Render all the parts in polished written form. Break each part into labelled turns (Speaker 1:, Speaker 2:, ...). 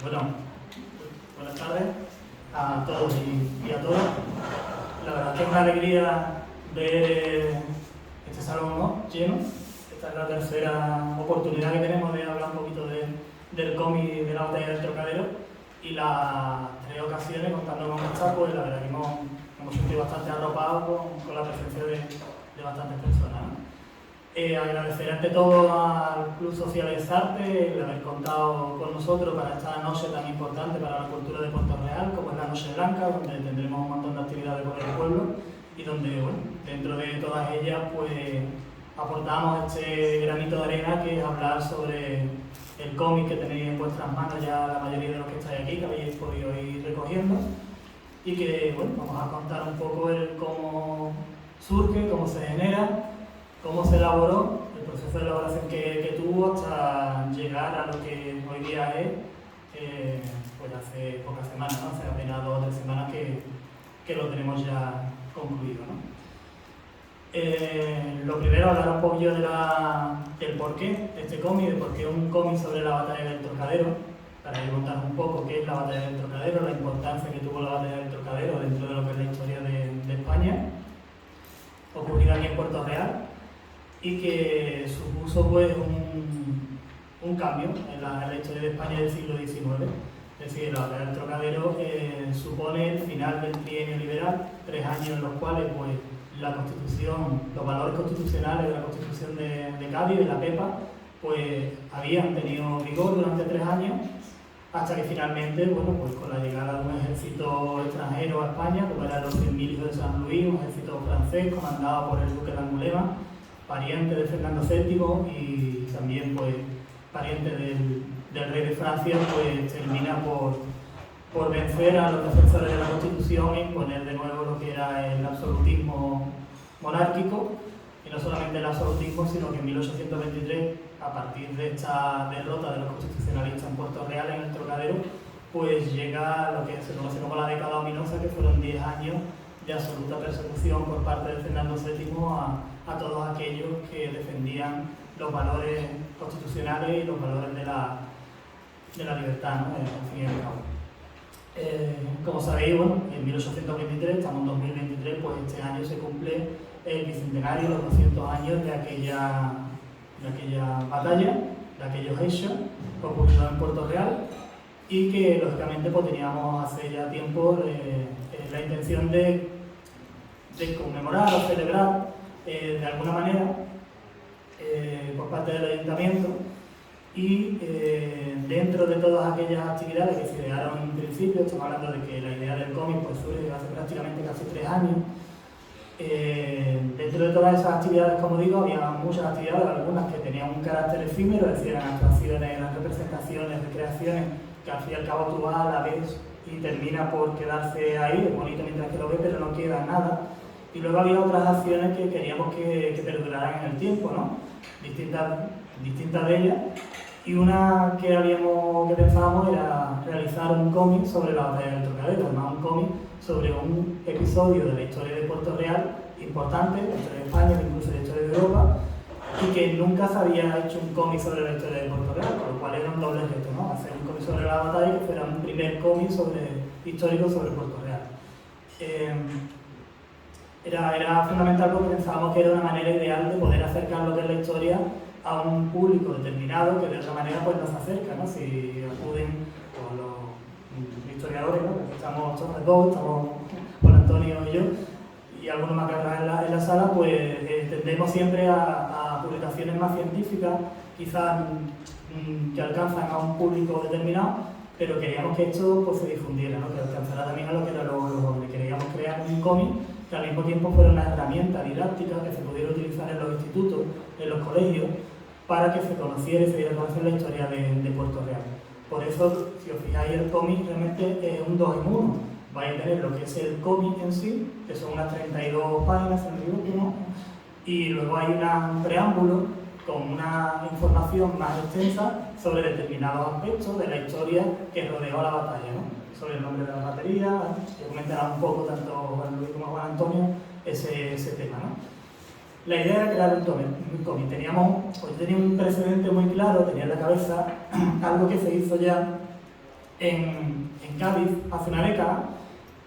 Speaker 1: Bueno, buenas tardes a todos y a todas. La verdad que es una alegría ver este salón, ¿no?, lleno. Esta es la tercera oportunidad que tenemos de hablar un poquito del cómic de la batalla del Trocadero, y las tres ocasiones, contando con esta, pues la verdad que hemos sentido bastante arropados con la presencia de bastantes personas, ¿no? Agradecer ante todo al Club Sociales Arte el haber contado con nosotros para esta noche tan importante para la cultura de Puerto Real, como es la Noche Blanca, donde tendremos un montón de actividades por el pueblo y donde, bueno, dentro de todas ellas, pues aportamos este granito de arena, que es hablar sobre el cómic que tenéis en vuestras manos ya la mayoría de los que estáis aquí, que habéis podido ir recogiendo, y que, bueno, vamos a contar un poco cómo surge, cómo se genera, cómo se elaboró, el proceso de elaboración que tuvo hasta llegar a lo que hoy día es, pues hace pocas semanas, ¿no? Hace apenas 2 o 3 semanas que lo tenemos ya concluido, ¿no? Lo primero, hablar un poquillo del porqué de este cómic, de por qué un cómic sobre la batalla del Trocadero, para ir contando un poco qué es la batalla del Trocadero, la importancia que tuvo la batalla del Trocadero dentro de lo que es la historia de España, ocurrida aquí en Puerto Real, y que supuso pues un cambio en la historia de España del siglo XIX. Es decir, la batalla del Trocadero supone el final del trienio liberal, 3 años en los cuales pues la Constitución, los valores constitucionales de la Constitución de Cádiz, de la PEPA, pues habían tenido vigor durante 3 años, hasta que finalmente, bueno, pues con la llegada de un ejército extranjero a España, como eran los 100.000 hijos de San Luis, un ejército francés comandado por el duque de Angulema, pariente de Fernando VII y también pues pariente del rey de Francia, pues termina por vencer a los defensores de la Constitución e imponer de nuevo lo que era el absolutismo monárquico, y no solamente el absolutismo, sino que en 1823, a partir de esta derrota de los constitucionalistas en Puerto Real, en el Trocadero, pues llega lo que se conoce como la década ominosa, que fueron 10 años de absoluta persecución por parte de Fernando VII a todos aquellos que defendían los valores constitucionales y los valores de la libertad, ¿no?, al fin y al cabo. Como sabéis, bueno, en 1823, estamos en 2023, pues este año se cumple el bicentenario, los 200 años de aquella batalla, de aquellos hechos ocurridos en Puerto Real, y que lógicamente pues teníamos hace ya tiempo la intención de conmemorar o celebrar de alguna manera por parte del Ayuntamiento, y dentro de todas aquellas actividades que se idearon en principio, estamos hablando de que la idea del cómic pues surge hace prácticamente casi 3 años. Dentro de todas esas actividades, como digo, había muchas actividades, algunas que tenían un carácter efímero, es decir, eran actuaciones, eran representaciones, recreaciones, que al fin y al cabo tú vas a la vez y termina por quedarse ahí, es bonito mientras que lo ves, pero no queda nada. Y luego había otras acciones que queríamos que perduraran en el tiempo, ¿no?, distintas de ellas, y una que pensábamos era realizar un cómic sobre la batalla del Trocadero, además un cómic sobre un episodio de la historia de Puerto Real importante, la historia de España, incluso la historia de Europa, y que nunca se había hecho un cómic sobre la historia de Puerto Real, por lo cual era un doble reto, ¿no?, hacer un cómic sobre la batalla y que fuera un primer cómic histórico sobre Puerto Real. Era fundamental porque pensábamos que era una manera ideal de poder acercar lo que es la historia a un público determinado que de otra manera pues no se acerca, ¿no? Si acuden pues, los historiadores, ¿no?, porque estamos todos dos, estamos Juan Antonio y yo, y algunos más que habrá en la sala, pues tendemos siempre a publicaciones más científicas, quizás que alcanzan a un público determinado, pero queríamos que esto pues, se difundiera, ¿no?, que alcanzara también a lo que era los jóvenes. Queríamos crear un cómic que al mismo tiempo fuera una herramienta didáctica que se pudiera utilizar en los institutos, en los colegios, para que se conociera y se diera a conocer la historia de Puerto Real. Por eso, si os fijáis, el cómic realmente es un 2 en 1. Vais a tener lo que es el cómic en sí, que son unas 32 páginas, en el último, y luego hay un preámbulo con una información más extensa sobre determinados aspectos de la historia que rodeó la batalla, ¿no?, sobre el nombre de la batería, que comentará un poco tanto Juan Luis como Juan Antonio ese tema, ¿no? La idea era crear un cómic. Tenía un precedente muy claro, tenía en la cabeza algo que se hizo ya en Cádiz hace una década,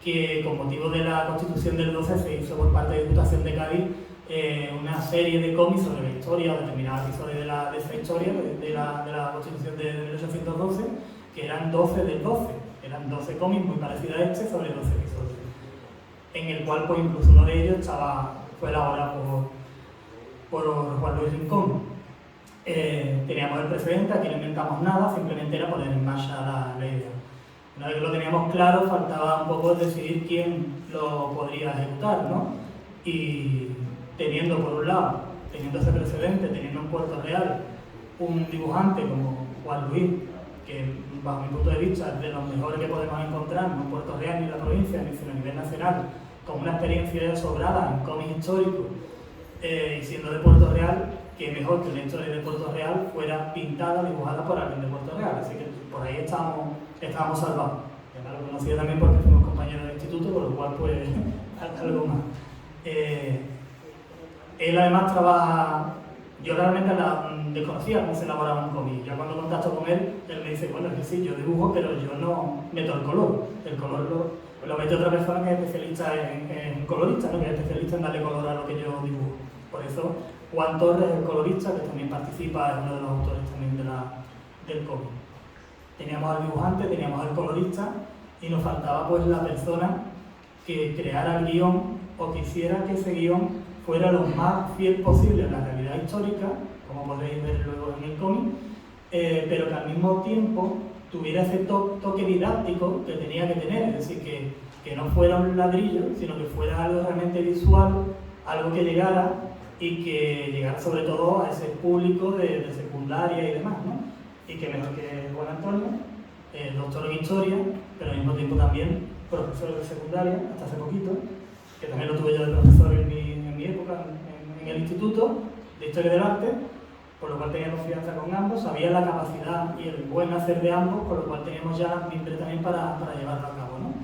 Speaker 1: que con motivo de la Constitución del 12 se hizo por parte de Diputación de Cádiz una serie de cómics sobre la historia o determinados episodios de esa historia, de la Constitución de 1812, que eran 12 del 12. Eran 12 cómics muy parecidos a este sobre 12 episodios, en el cual pues incluso uno de ellos fue elaborado por Juan Luis Rincón. Teníamos el precedente, aquí no inventamos nada, simplemente era poner en marcha la idea. Una vez que lo teníamos claro, faltaba un poco decidir quién lo podría ejecutar, ¿no? Y teniendo por un lado, teniendo ese precedente, teniendo en Puerto Real un dibujante como Juan Luis, que bajo mi punto de vista es de los mejores que podemos encontrar, no en Puerto Real ni en la provincia, ni sino a nivel nacional, con una experiencia sobrada en cómics históricos, y siendo de Puerto Real, que mejor que una historia de Puerto Real fuera pintada, dibujada por alguien de Puerto Real. Así que por ahí estábamos salvados. Además lo conocía también porque fuimos compañeros de instituto, por lo cual pues algo más. Él además trabaja, yo realmente desconocía cómo se elaboraba un cómic. Ya cuando contacto con él me dice, bueno, es que sí, yo dibujo, pero yo no meto el color. El color lo mete otra persona que es especialista en colorista, ¿no? Que es especialista en darle color a lo que yo dibujo. Por eso Juan Torres, el colorista, que también participa, es uno de los autores también del cómic. Teníamos al dibujante, teníamos al colorista y nos faltaba pues la persona que creara el guión o que hiciera que ese guión fuera lo más fiel posible a la realidad histórica, como podréis ver luego en el cómic, pero que al mismo tiempo tuviera ese toque didáctico que tenía que tener, es decir, que no fuera un ladrillo, sino que fuera algo realmente visual, algo que llegara y que llegara sobre todo a ese público de secundaria y demás, ¿no? Y que mejor que Juan Antonio, doctor en historia, pero al mismo tiempo también profesor de secundaria, hasta hace poquito, que también lo tuve yo de profesor en mi época, en el instituto de Historia del Arte, por lo cual tenía confianza con ambos, sabía la capacidad y el buen hacer de ambos, por lo cual teníamos ya la timbre también para llevarlo a cabo, ¿no?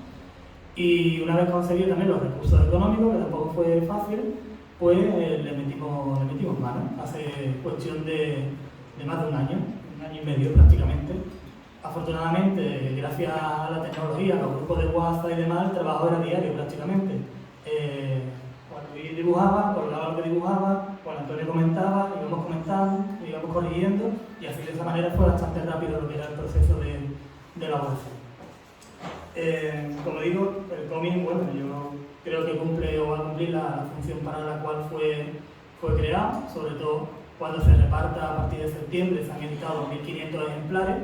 Speaker 1: Y una vez conseguido también los recursos económicos, que tampoco fue fácil, pues le metimos mano, hace cuestión de más de un año y medio prácticamente. Afortunadamente, gracias a la tecnología, a los grupos de WhatsApp y demás, el trabajo era diario prácticamente. Juan Luis dibujaba, colgaba lo que dibujaba, Juan Antonio comentaba, íbamos comentando, íbamos corrigiendo, y así de esa manera fue bastante rápido lo que era el proceso de elaboración. Como digo, el cómic, bueno, yo creo que cumple o va a cumplir la función para la cual fue creado, sobre todo cuando se reparta a partir de septiembre. Se han editado 2.500 ejemplares,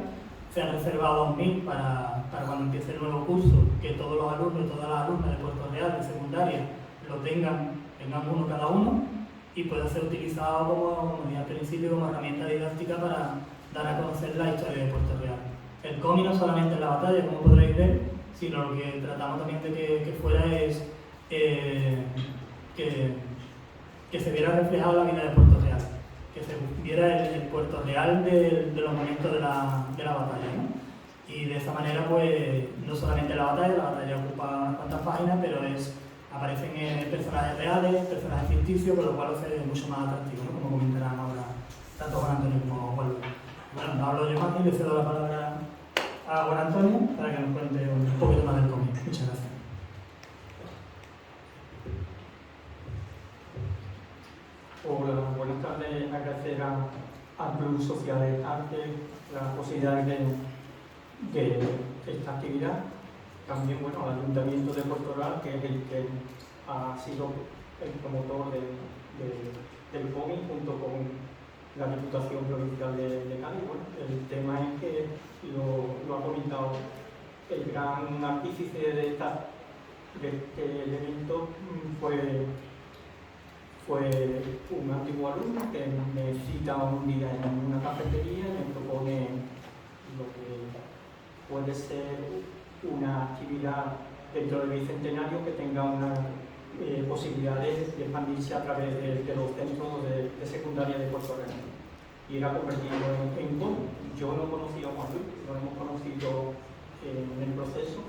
Speaker 1: se han reservado 2.000 para cuando empiece el nuevo curso, que todos los alumnos y todas las alumnas de Puerto Real, de secundaria, lo tengan uno cada uno, y pueda ser utilizado, como dije al principio, como herramienta didáctica para dar a conocer la historia de Puerto Real. El cómic no solamente en la batalla, como podréis ver, sino lo que tratamos también de que fuera es que se viera reflejado la vida de Puerto Real, que se viera el Puerto Real de los momentos de la batalla, ¿no? Y de esa manera, pues, no solamente la batalla ocupa unas cuantas páginas, pero aparecen personajes reales, personajes ficticios, con lo cual lo hace mucho más atractivo, ¿no? Como comentarán ahora tanto Juan Antonio como Juan Luis. Bueno, no hablo yo más y le cedo la palabra a Juan Antonio para que nos cuente un poquito más del cómic. Muchas gracias.
Speaker 2: Hola, buenas tardes. Agradecer al Club Social de Arte la posibilidad de esta actividad. También, bueno, al Ayuntamiento de Puerto Real, que es el que ha sido el promotor del cómic, junto con la Diputación Provincial de Cádiz. Bueno, el tema es que lo ha comentado el gran artífice de este evento fue un antiguo alumno que me cita un día en una cafetería y me propone lo que puede ser una actividad dentro del Bicentenario que tenga una posibilidades de expandirse a través de los centros de secundaria de Puerto Real. Y era convertido en cómic. Yo no conocía a Juan Luis, lo hemos conocido en el proceso.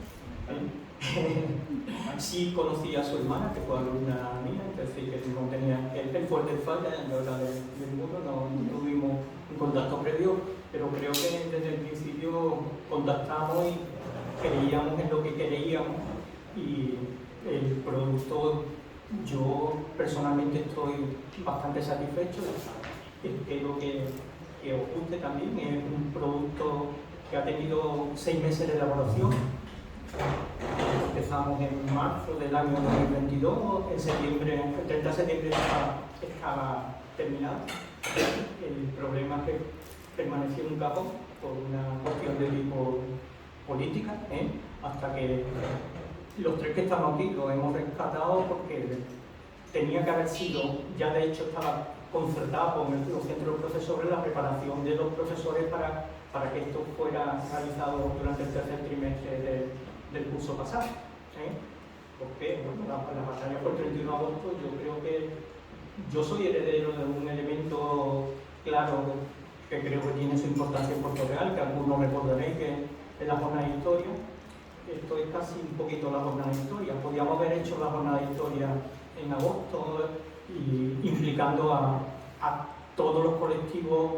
Speaker 2: Sí conocí a su hermana, que fue alumna mía, es decir, que no tenía el fuerte falta en la hora del mundo, no tuvimos un contacto previo, pero creo que desde el principio contactamos y creíamos en lo que queríamos y el producto, yo personalmente estoy bastante satisfecho, espero que os guste también. Es un producto que ha tenido 6 meses de elaboración. Empezamos en marzo del año 2022, en septiembre, el 30 de septiembre estaba terminado. El problema es que permaneció en un cajón por una cuestión de tipo política, hasta que los 3 que estamos aquí lo hemos rescatado porque tenía que haber sido, ya de hecho estaba concertado con los centros de profesores, la preparación de los profesores para que esto fuera realizado durante el tercer trimestre del curso pasado. Porque bueno, la batalla por el 31 de agosto, yo creo que yo soy heredero de un elemento claro que creo que tiene su importancia en Puerto Real, que algunos recordaréis que es la jornada de historia. Esto es casi un poquito la jornada de historia. Podríamos haber hecho la jornada de historia en agosto y implicando a todos los colectivos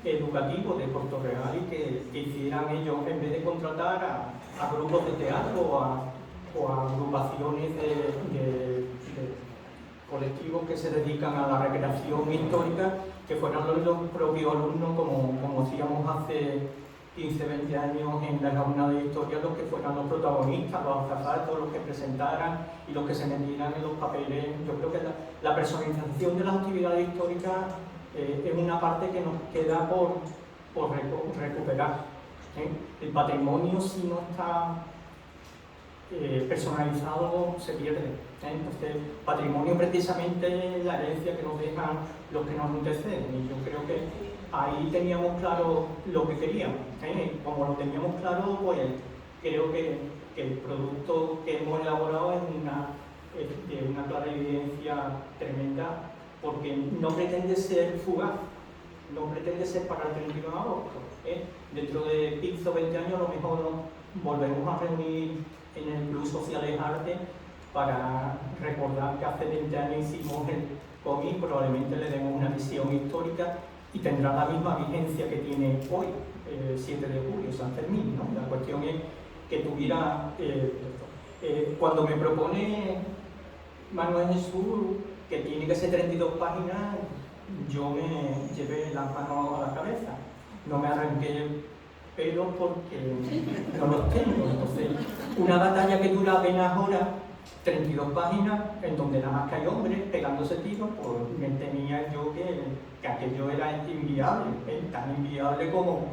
Speaker 2: educativos de Puerto Real y que hicieran ellos, en vez de contratar a grupos de teatro o a agrupaciones de colectivos que se dedican a la recreación histórica, que fueran los propios alumnos, como hacíamos hace 15, 20 años en la jornada de historia, los que fueran los protagonistas, los azafatos, los que presentaran y los que se metieran en los papeles. Yo creo que la personalización de las actividades históricas es una parte que nos queda por recuperar. El patrimonio, si no está personalizado, se pierde. Entonces, patrimonio precisamente es la herencia que nos dejan los que nos anteceden, y yo creo que ahí teníamos claro lo que queríamos. Como lo teníamos claro, pues creo que el producto que hemos elaborado es de una clara evidencia tremenda, porque no pretende ser fugaz, no pretende ser para el 31 de agosto. Dentro de 15 o 20 años a lo mejor nos volvemos a reunir en el Club Sociales Arte para recordar que hace 20 años hicimos el cómic, probablemente le demos una visión histórica y tendrá la misma vigencia que tiene hoy, 7 de julio, San Fermín, ¿no? La cuestión es que tuviera, cuando me propone Manuel Jesús que tiene que ser 32 páginas, yo me llevé las manos a la cabeza, no me arranqué pelos porque no los tengo. Entonces, una batalla que dura apenas horas, 32 páginas, en donde nada más que hay hombres pegándose tiros, pues me temía yo que aquello era inviable, tan inviable como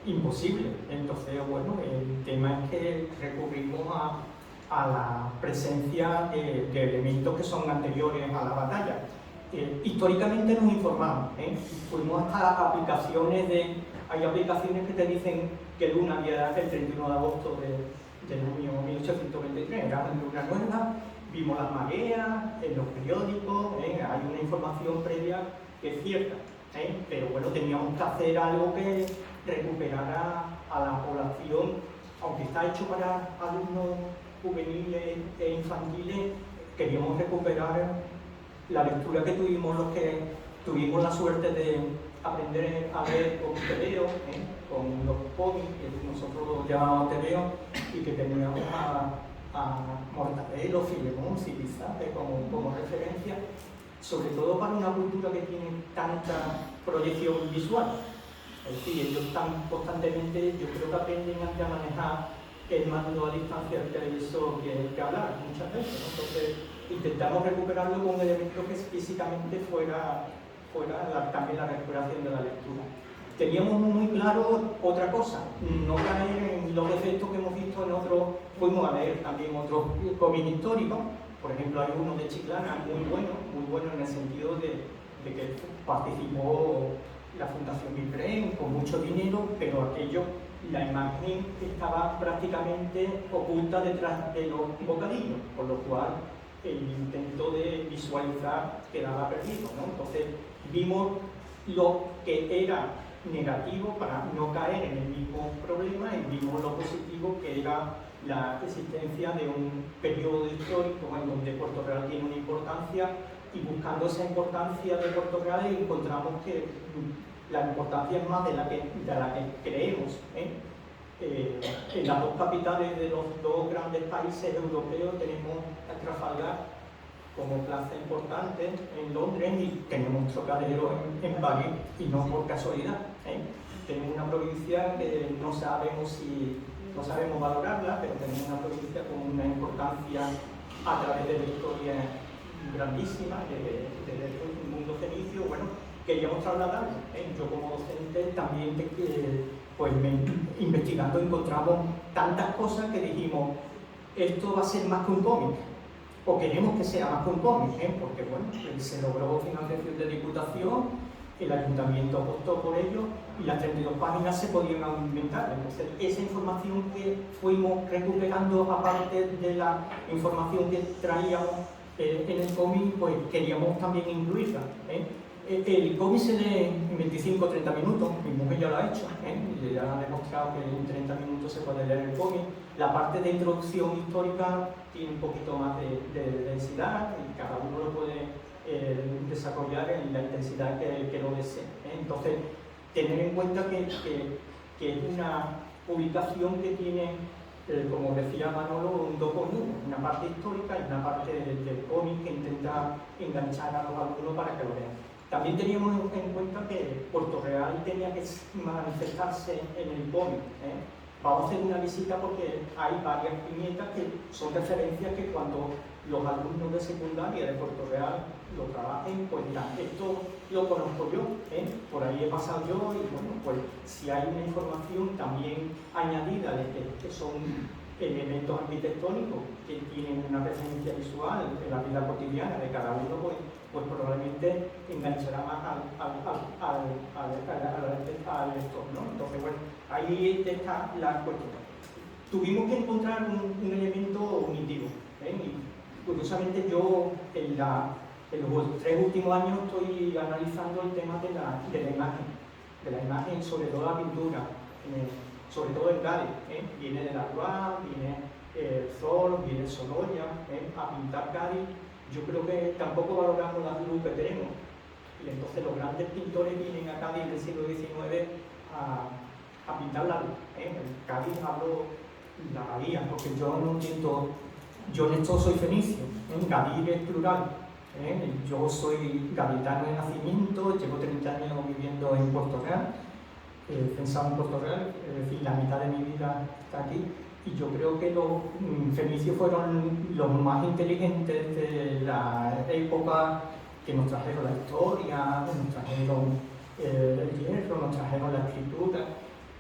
Speaker 2: imposible. Entonces, bueno, el tema es que recurrimos a la presencia de elementos que son anteriores a la batalla. Históricamente nos informamos, fuimos hasta aplicaciones hay aplicaciones que te dicen que Luna había el 31 de agosto del año 1823, era una luna nueva, vimos las mareas en los periódicos, hay una información previa que es cierta, pero bueno, teníamos que hacer algo que recuperara a la población, aunque está hecho para alumnos juveniles e infantiles, queríamos recuperar la lectura que tuvimos los que tuvimos la suerte de aprender a ver con TVO, con los cómics que nosotros los llamábamos TVO, y que teníamos a Mortadelo, Filemón, Zipizape como referencia, sobre todo para una cultura que tiene tanta proyección visual. Es decir, ellos están constantemente, yo creo que aprenden a manejar el mando a distancia del televisor que hablar muchas veces, ¿no? Entonces intentamos recuperarlo con un elemento que físicamente fuera también la recuperación de la lectura. Teníamos muy claro otra cosa, no caer en los defectos que hemos visto en otros, fuimos a leer también otros cómics históricos, por ejemplo hay uno de Chiclana muy bueno en el sentido de que participó la Fundación Bibren con mucho dinero, pero aquello, la imagen estaba prácticamente oculta detrás de los bocadillos, por lo cual el intento de visualizar quedaba perdido, ¿no? Entonces vimos lo que era negativo para no caer en el mismo problema y vimos lo positivo que era la existencia de un periodo histórico en donde Puerto Real tiene una importancia, y buscando esa importancia de Puerto Real encontramos que la importancia es más de la que creemos. en las dos capitales de los dos grandes países europeos tenemos a Trafalgar como plaza importante en Londres y tenemos Trocadero en París, y no por casualidad. Tenemos una provincia que no sabemos valorarla, pero tenemos una provincia con una importancia a través de la historia grandísima del mundo fenicio. Bueno, queríamos trasladarlo. Yo como docente también, pues investigando, encontramos tantas cosas que dijimos, esto va a ser más que un cómic, o queremos que sea más que un cómic, porque bueno, se logró financiación de Diputación, el Ayuntamiento apostó por ello y las 32 páginas se podían aumentar. Entonces, esa información que fuimos recuperando, aparte de la información que traíamos en el cómic, pues queríamos también incluirla. El cómic se lee en 25 o 30 minutos, mi mujer ya lo ha hecho, y ya ha demostrado que en 30 minutos se puede leer el cómic. La parte de introducción histórica tiene un poquito más de densidad y cada uno lo puede desarrollar en la intensidad que lo desee. Entonces, tener en cuenta que es una publicación que tiene, como decía Manolo, un 2 con 1, una parte histórica y una parte del cómic que intenta enganchar a los alumnos para que lo vean. También teníamos en cuenta que Puerto Real tenía que manifestarse en el cómic. Vamos a hacer una visita porque hay varias viñetas que son referencias que cuando los alumnos de secundaria de Puerto Real lo trabajen, pues dirán, esto lo conozco yo, por ahí he pasado yo, y bueno, pues si hay una información también añadida de que son elementos arquitectónicos que tienen una presencia visual en la vida cotidiana de cada uno, pues probablemente enganchará más al lector, ¿no? Entonces, bueno, ahí está la cuestión. Tuvimos que encontrar un elemento unitivo, y curiosamente yo en los 3 últimos años estoy analizando el tema de la imagen, sobre todo la pintura, sobre todo en Cádiz. Viene de la Rua, viene Sol, viene Sorolla, a pintar Cádiz. Yo creo que tampoco valoramos la luz que tenemos, y entonces los grandes pintores vienen a Cádiz del siglo XIX a pintar la luz. En Cádiz hablo la Bahía, porque yo no entiendo, yo en esto soy fenicio, Cádiz es plural. Yo soy gaditano de nacimiento, llevo 30 años viviendo en Puerto Real, pensado en Puerto Real, es decir, la mitad de mi vida está aquí, y yo creo que los fenicios fueron los más inteligentes de la época, que nos trajeron la historia, nos trajeron el hierro, nos trajeron la escritura,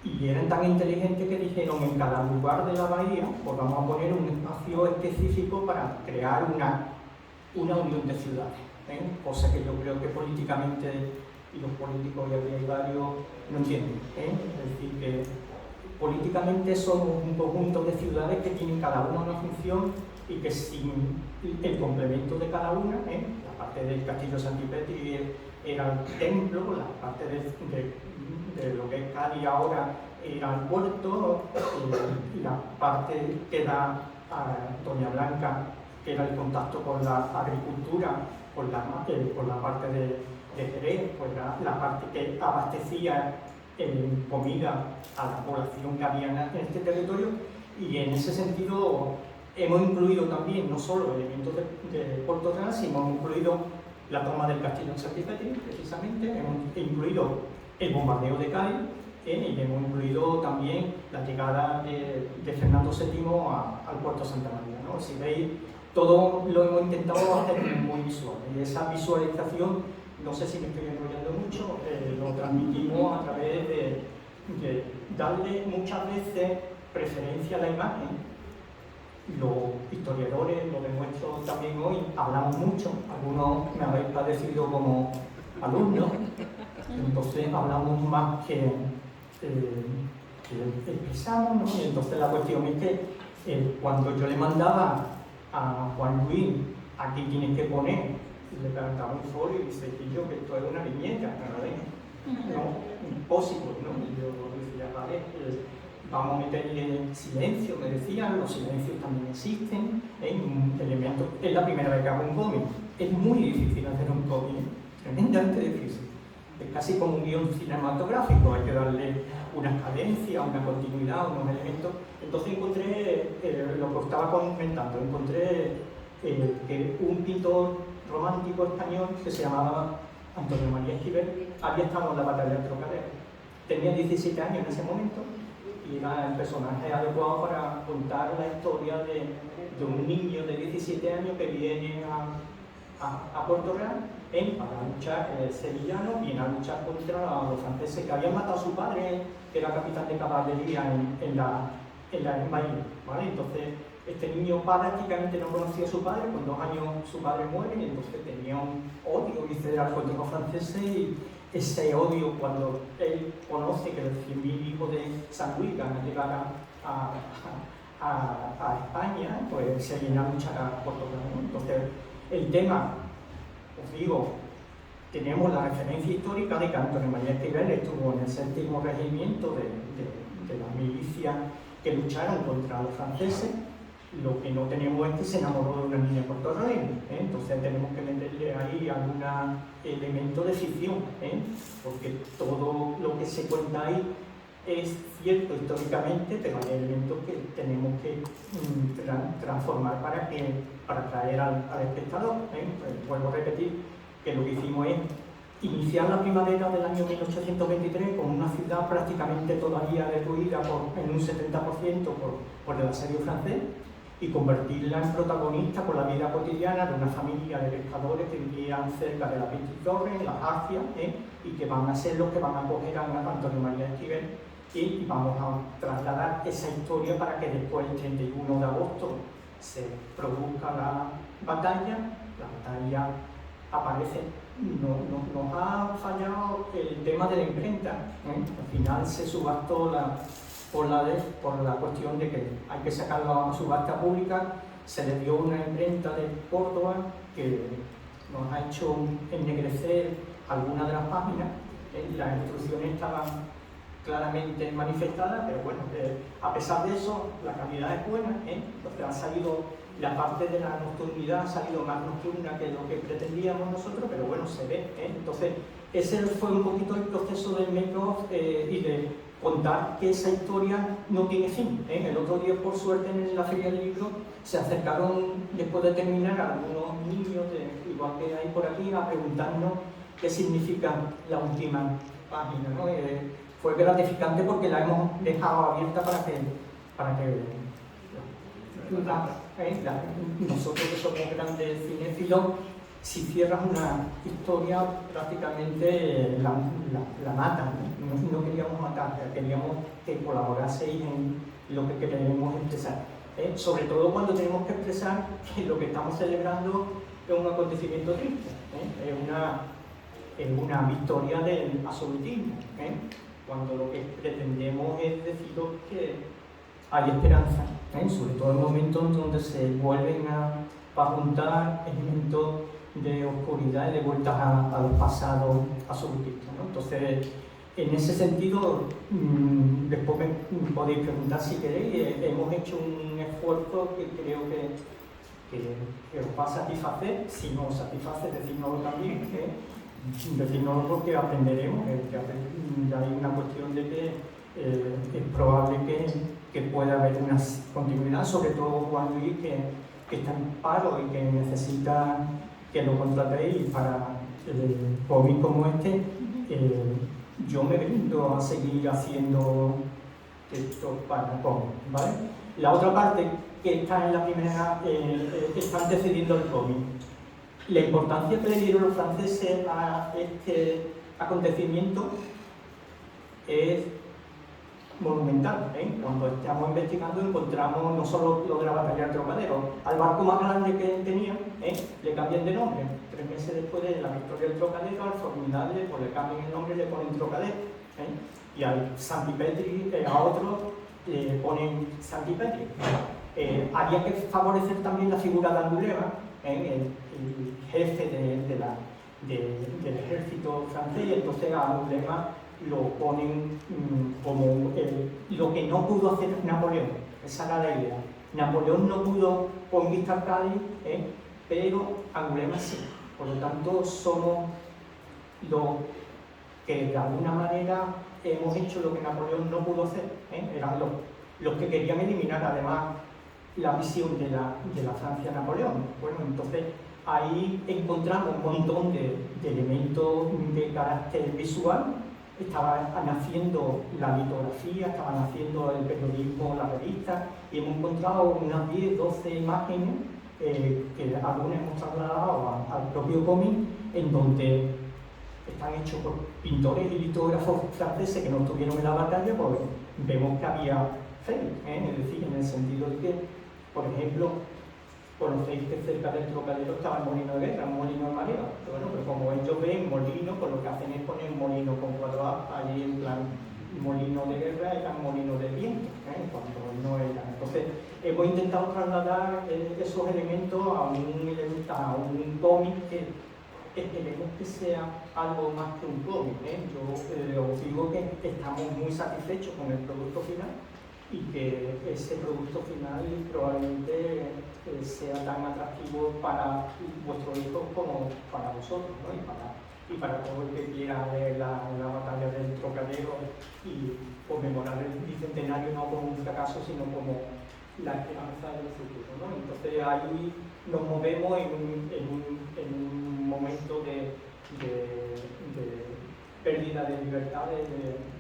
Speaker 2: y eran tan inteligentes que dijeron, en cada lugar de la bahía pues vamos a poner un espacio específico para crear una unión de ciudades, cosa que yo creo que políticamente, y los políticos, y aquí hay varios, no entienden. Es decir, que políticamente somos un conjunto de ciudades que tienen cada una función, y que sin el complemento de cada una, la parte del Castillo Santipetri era el templo, la parte de lo que es Cádiz ahora era el puerto, la parte que da a Doña Blanca, que era el contacto con la agricultura, con la parte de Jerez, pues la parte que abastecía en comida a la población que había en este territorio, y en ese sentido hemos incluido también no solo elementos de Puerto Real, sino hemos incluido la toma del castillo en Santipetri, precisamente, hemos incluido el bombardeo de Cádiz, y hemos incluido también la llegada de Fernando VII al puerto de Santa María, ¿no? Si veis, todo lo hemos intentado hacer muy visual, y esa visualización, no sé si me estoy enrollando mucho, lo transmitimos a través de darle muchas veces preferencia a la imagen. Los historiadores, lo demuestro también hoy, hablamos mucho, algunos me habéis padecido como alumnos, entonces hablamos más que expresamos, ¿no? Y entonces la cuestión es que cuando yo le mandaba a Juan Luis, aquí tienes que poner, y le plantaba un folio y dice, yo que esto es una viñeta, no, imposible, ¿no? Y yo decía, vale, vamos a meterle silencio, me decían, los silencios también existen, elementos. Es la primera vez que hago un cómic, es muy difícil hacer un cómic, tremendamente difícil, es casi como un guión cinematográfico, hay que darle una cadencia, una continuidad, unos elementos. Entonces encontré, lo que os estaba comentando, encontré que un pintor romántico español que se llamaba Antonio María Esquivel había estado en la batalla del Trocadero. Tenía 17 años en ese momento y era el personaje adecuado para contar la historia de un niño de 17 años que viene a Puerto Real para luchar, sevillano, viene a luchar contra los franceses que habían matado a su padre, que era capitán de caballería en Bahía, ¿vale? Entonces, este niño prácticamente no conocía a su padre, con 2 años su padre muere y entonces tenía un odio visceral contra los franceses y ese odio cuando él conoce que los 100.000 hijos de San Luis van a llegar a España, pues se viene a luchar a Puerto Real. Entonces, el tema, os digo, tenemos la referencia histórica de que Antonio María Esquivel estuvo en el 7º regimiento de la milicia que lucharon contra los franceses. Lo que no tenemos es que se enamoró de una niña puertorriqueña, entonces tenemos que meterle ahí algún elemento de ficción, porque todo lo que se cuenta ahí es cierto históricamente, pero hay elementos que tenemos que transformar para traer al espectador. Pues vuelvo a repetir que lo que hicimos es iniciar la primavera del año 1823 con una ciudad prácticamente todavía destruida en un 70% por el asedio francés y convertirla en protagonista con la vida cotidiana de una familia de pescadores que vivían cerca de la Torres, en la Jarcia, y que van a ser los que van a acoger a Antonio María Esquivel, y vamos a trasladar esa historia para que después, el 31 de agosto, se produzca la batalla aparece. Nos ha fallado el tema de la imprenta, al final se subastó por la cuestión de que hay que sacarlo a subasta pública, se le dio una imprenta de Córdoba que nos ha hecho ennegrecer algunas de las páginas. Las instrucciones estaban claramente manifestadas, pero bueno, a pesar de eso, la calidad es buena, entonces ha salido, la parte de la nocturnidad ha salido más nocturna que lo que pretendíamos nosotros, pero bueno, se ve, entonces ese fue un poquito el proceso del make-off y de contar que esa historia no tiene fin. El otro día, por suerte, en la Feria del Libro se acercaron, después de terminar, a algunos niños, igual que hay por aquí, a preguntarnos qué significa la última página, ¿no? Fue gratificante porque la hemos dejado abierta para que nosotros que somos grandes cinéfilos, si cierras una historia prácticamente la matan, no queríamos matar, queríamos que colaboraseis en lo que queremos expresar. Sobre todo cuando tenemos que expresar que lo que estamos celebrando es un acontecimiento triste, es una victoria del absolutismo, cuando lo que pretendemos es deciros que hay esperanza, sobre todo en momentos donde se vuelven a juntar elementos de oscuridad y de vueltas a los pasados absolutistas, ¿no? Entonces, en ese sentido, después me podéis preguntar si queréis, hemos hecho un esfuerzo que creo que os va a satisfacer. Si no os satisface, decídnoslo también, decídnoslo porque aprenderemos, que hay una cuestión de que es probable que pueda haber una continuidad, sobre todo Juan Luis, que está en paro y que necesita que lo contratéis para cómic como este. Yo me brindo a seguir haciendo esto para cómic, ¿vale? La otra parte que está en la primera, están decidiendo el cómic. La importancia que le dieron los franceses a este acontecimiento es monumental. Cuando estamos investigando encontramos no solo lo de la batalla del Trocadero, al barco más grande que tenían le cambian de nombre. 3 meses después de la victoria del Trocadero, al Formidable pues le cambian el nombre y le ponen Trocadero, y al Santipetri, a otro le ponen Santipetri. Había que favorecer también la figura de Angulema, el jefe del ejército francés, y entonces a Angulema lo ponen como lo que no pudo hacer Napoleón. Esa era la idea. Napoleón no pudo conquistar Cádiz, pero Angulema sí. Por lo tanto, somos que de alguna manera hemos hecho lo que Napoleón no pudo hacer, eran los que querían eliminar además la visión de la Francia de Napoleón. Bueno, entonces ahí encontramos un montón de elementos de carácter visual. Estaba naciendo la litografía, estaba naciendo el periodismo, la revista, y hemos encontrado unas 10, 12 imágenes que algunas hemos trasladado al propio cómic, en donde están hechos por pintores y litógrafos franceses que no estuvieron en la batalla, pues vemos que había fe, es decir, en el sentido de que, por ejemplo, conocéis que cerca del Trocadero estaba el molino de guerra, un molino de marea. Bueno, pero como ellos ven molino, pues lo que hacen es poner un molino con 4A, allí en plan molino de guerra era molino de viento, cuando no era. Entonces, hemos intentado trasladar esos elementos a un cómic que esperemos que sea algo más que un cómic. Yo os digo que estamos muy satisfechos con el producto final y que ese producto final probablemente sea tan atractivo para vuestros hijos como para vosotros, ¿no? y para todo el que quiera ver la batalla del Trocadero y conmemorar el bicentenario no como un fracaso, sino como la esperanza del futuro, ¿no? Entonces ahí nos movemos en un momento de pérdida de libertad,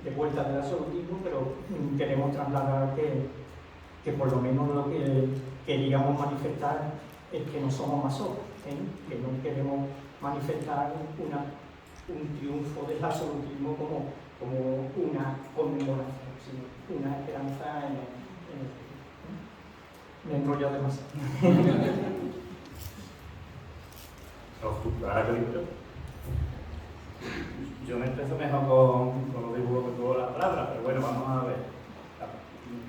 Speaker 2: de vuelta del absolutismo, pero queremos trasladar que por lo menos lo que queríamos manifestar es que no somos masones, que no queremos manifestar un triunfo del absolutismo como una conmemoración, sino una esperanza en el futuro. Me he enrollado demasiado.
Speaker 3: Yo me expreso mejor con los dibujos que tuvo la palabra, pero bueno, vamos a ver.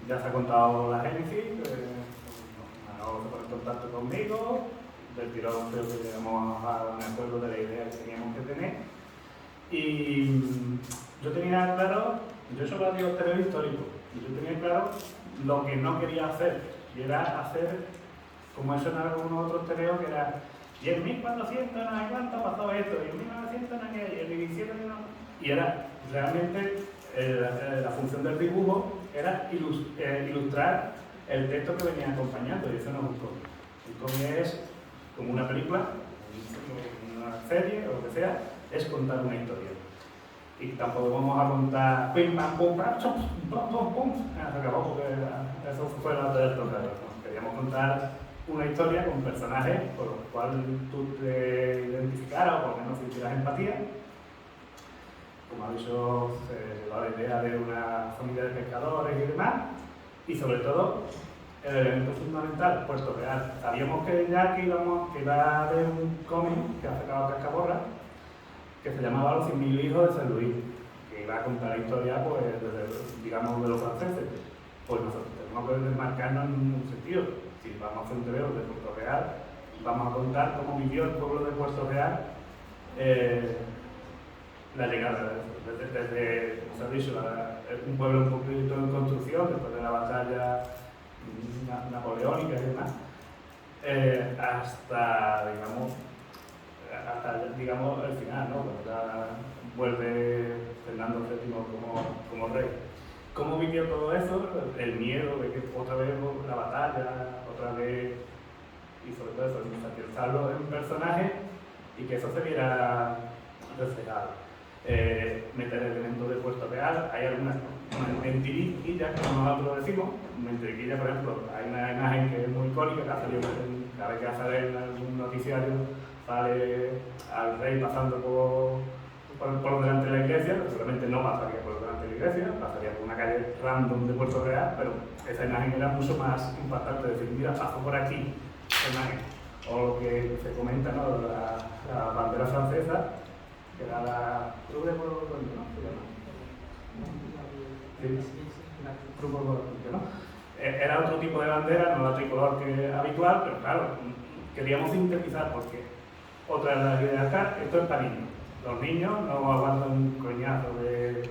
Speaker 3: Ya se ha contado la génesis, Manolo se pone en contacto conmigo, del tirón creo que llegamos a un acuerdo de la idea que teníamos que tener. Y yo tenía claro, yo solo digo teoría histórico, y yo tenía claro lo que no quería hacer, y era hacer, como eso en algunos otros tereos, que era y en 1400 no sé cuánto pasó esto, y en 1900 no sé qué, y en 1700 no. Y era realmente la función del dibujo era ilustrar el texto que venía acompañando, y eso no es un cómic. Un cómic es como una película, una serie o lo que sea, es contar una historia. Y tampoco vamos a contar pim pam pum pam pum pum, se acabó porque eso fue la del Trocadero. Queríamos contar una historia con personajes por los cuales tú te identificaras o por lo menos sintieras empatía. Como ha dicho, se llevaba la idea de una familia de pescadores y demás, y sobre todo el elemento fundamental, Puerto Real. Sabíamos que ya que iba a haber un cómic que ha sacado Cascaborra, que se llamaba Los 100.000 hijos de San Luis, que iba a contar la historia, pues, digamos, de los franceses. Pues nosotros tenemos que desmarcarnos en un sentido. Si vamos a hacer un TVO de Puerto Real, vamos a contar cómo vivió el pueblo de Puerto Real la llegada desde, como se ha dicho, un pueblo un poquito en construcción después de la batalla napoleónica y demás, hasta el final, ¿no? Cuando ya vuelve Fernando VII como rey. ¿Cómo vivió todo eso? El miedo de que otra vez la batalla, otra vez, y sobre todo eso, afianzarlo en un personaje y que eso se viera reflejado. Meter elementos de Puerto Real, hay algunas mentiriquillas, como nosotros decimos, mentiriquillas, por ejemplo, hay una imagen que es muy icónica, que ha salido cada vez que sale en algún noticiario, sale al rey pasando por delante de la iglesia, seguramente no pasaría por delante de la iglesia, pasaría por una calle random de Puerto Real, pero esa imagen era mucho más impactante, decir, mira, paso por aquí, esa imagen. O lo que se comenta, ¿no? La bandera francesa, que era la Cruz de Borbón, ¿no? ¿Se llama? Sí, la Cruz de Borbón, ¿no? Era otro tipo de bandera, no la tricolor que habitual, pero claro, queríamos sintetizar porque otra de las ideas acá, esto es para niños. Los niños no aguantan un coñazo de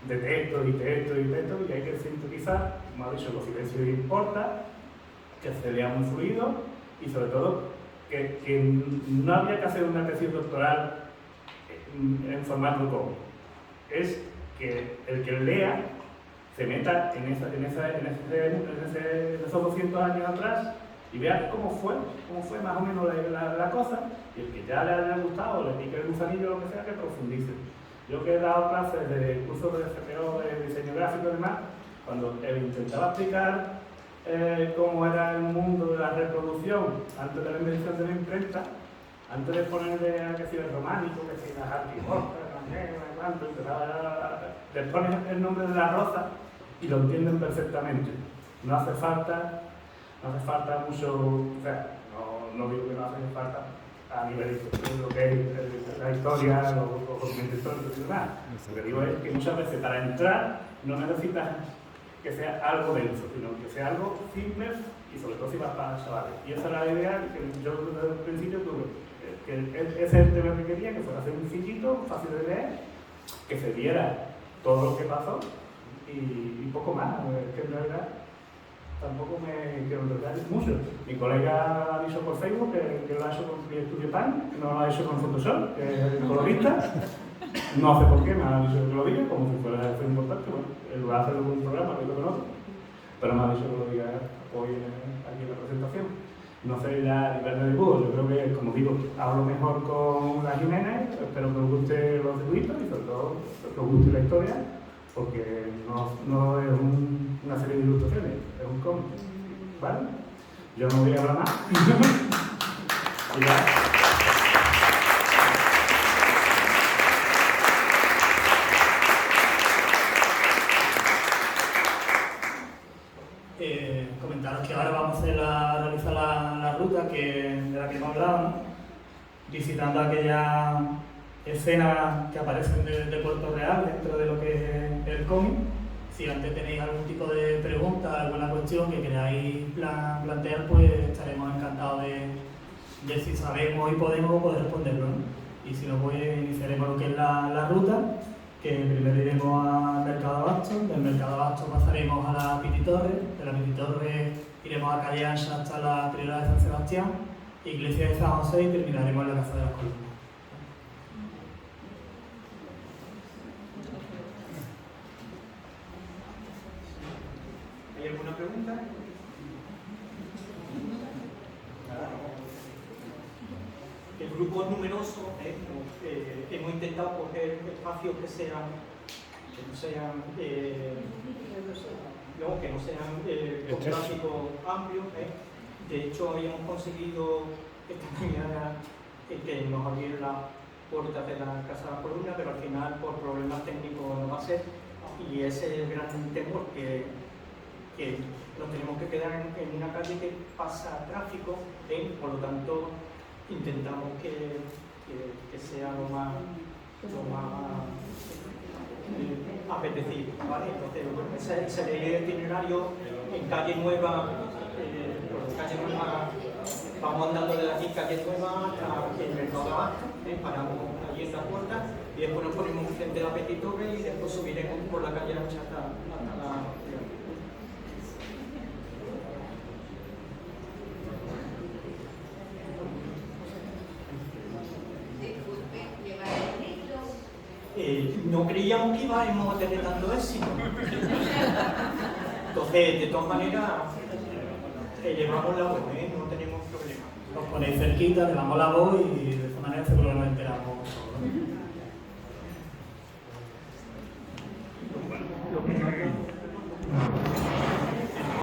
Speaker 3: texto y texto y texto, y hay que sintetizar, como ha dicho, los silencios importa, que se lea muy fluido y sobre todo que no había que hacer una tesis doctoral en formato cómic. es que el que lea se meta en esos 200 años atrás y vea cómo fue más o menos la cosa, y el que ya le haya gustado, le pique el gusanillo o lo que sea, que profundice. Yo que he dado clases de cursos de CPO, de diseño gráfico y demás, cuando intentaba explicar cómo era el mundo de la reproducción antes de la invención de la imprenta, antes de ponerle que si el románico, que si las artibortas, las negras, les pones el nombre de la rosa y lo entienden perfectamente. No hace falta mucho, o sea, no digo que no hace falta a nivel de lo que es la historia, los documentos históricos y demás. Lo que digo es que muchas veces para entrar no necesitas que sea algo denso, sino que sea algo simple y sobre todo si vas para chavales. Y esa era la idea que yo desde el principio tuve, que ese es el tema que quería, que fuera sencillito, fácil de leer, que se viera todo lo que pasó y poco más. Es que en realidad tampoco me quiero enredar mucho. Mi colega ha dicho por Facebook que lo ha hecho con Studio Pan, que no lo ha hecho con Photoshop, que es el colorista. No sé por qué, me ha dicho que lo diga, como si fuera algo importante. Bueno, él va a hacerlo con un programa, que lo conozco, pero me ha dicho que lo diga hoy aquí en la presentación. No sé ya a nivel de dibujo, yo creo que, como digo, hablo mejor con la Jiménez, espero que os guste los dibujitos y sobre todo que os guste la historia, porque no es una serie de ilustraciones, es un cómic, ¿vale? Yo no voy a hablar más. Y ya.
Speaker 1: Comentaros que ahora vamos a realizar la ruta de la que hemos hablado, ¿no? Visitando aquellas escenas que aparecen de Puerto Real dentro de lo que es el cómic. Si antes tenéis algún tipo de pregunta, alguna cuestión que queráis plantear, pues estaremos encantados de si sabemos y podemos poder responderlo, ¿no? Y si no, pues iniciaremos lo que es la ruta, que primero iremos al Mercado de Abastos, del Mercado de Abastos pasaremos a la Pititorre, de la Pititorre iremos a Calle Ancha hasta la Priora de San Sebastián, Iglesia de San José y terminaremos en la Casa de las Columnas.
Speaker 2: ¿Hay alguna pregunta? El grupo es numeroso, hemos intentado coger espacios que no sean geográficos amplios. De hecho, habíamos conseguido esta mañana que nos abrieran las puertas de la Casa de la Columna, pero al final por problemas técnicos no va a ser, y ese es el gran temor, que nos tenemos que quedar en una calle que pasa tráfico, por lo tanto intentamos que sea lo más apetecible, ¿vale? Entonces, bueno, ese sería el itinerario. En Calle Nueva, vamos andando de aquí, Calle Nueva, hasta el Mercado de Abastos, paramos allí en la puerta y después nos ponemos frente a la Pititorre y después subiremos por la calle Ancha hasta la... No creíamos que íbamos a tener tanto éxito. Entonces, de todas maneras, llevamos la voz, no tenemos problema.
Speaker 1: Os ponéis cerquita, le damos la voz y de esta manera seguro nos enteramos.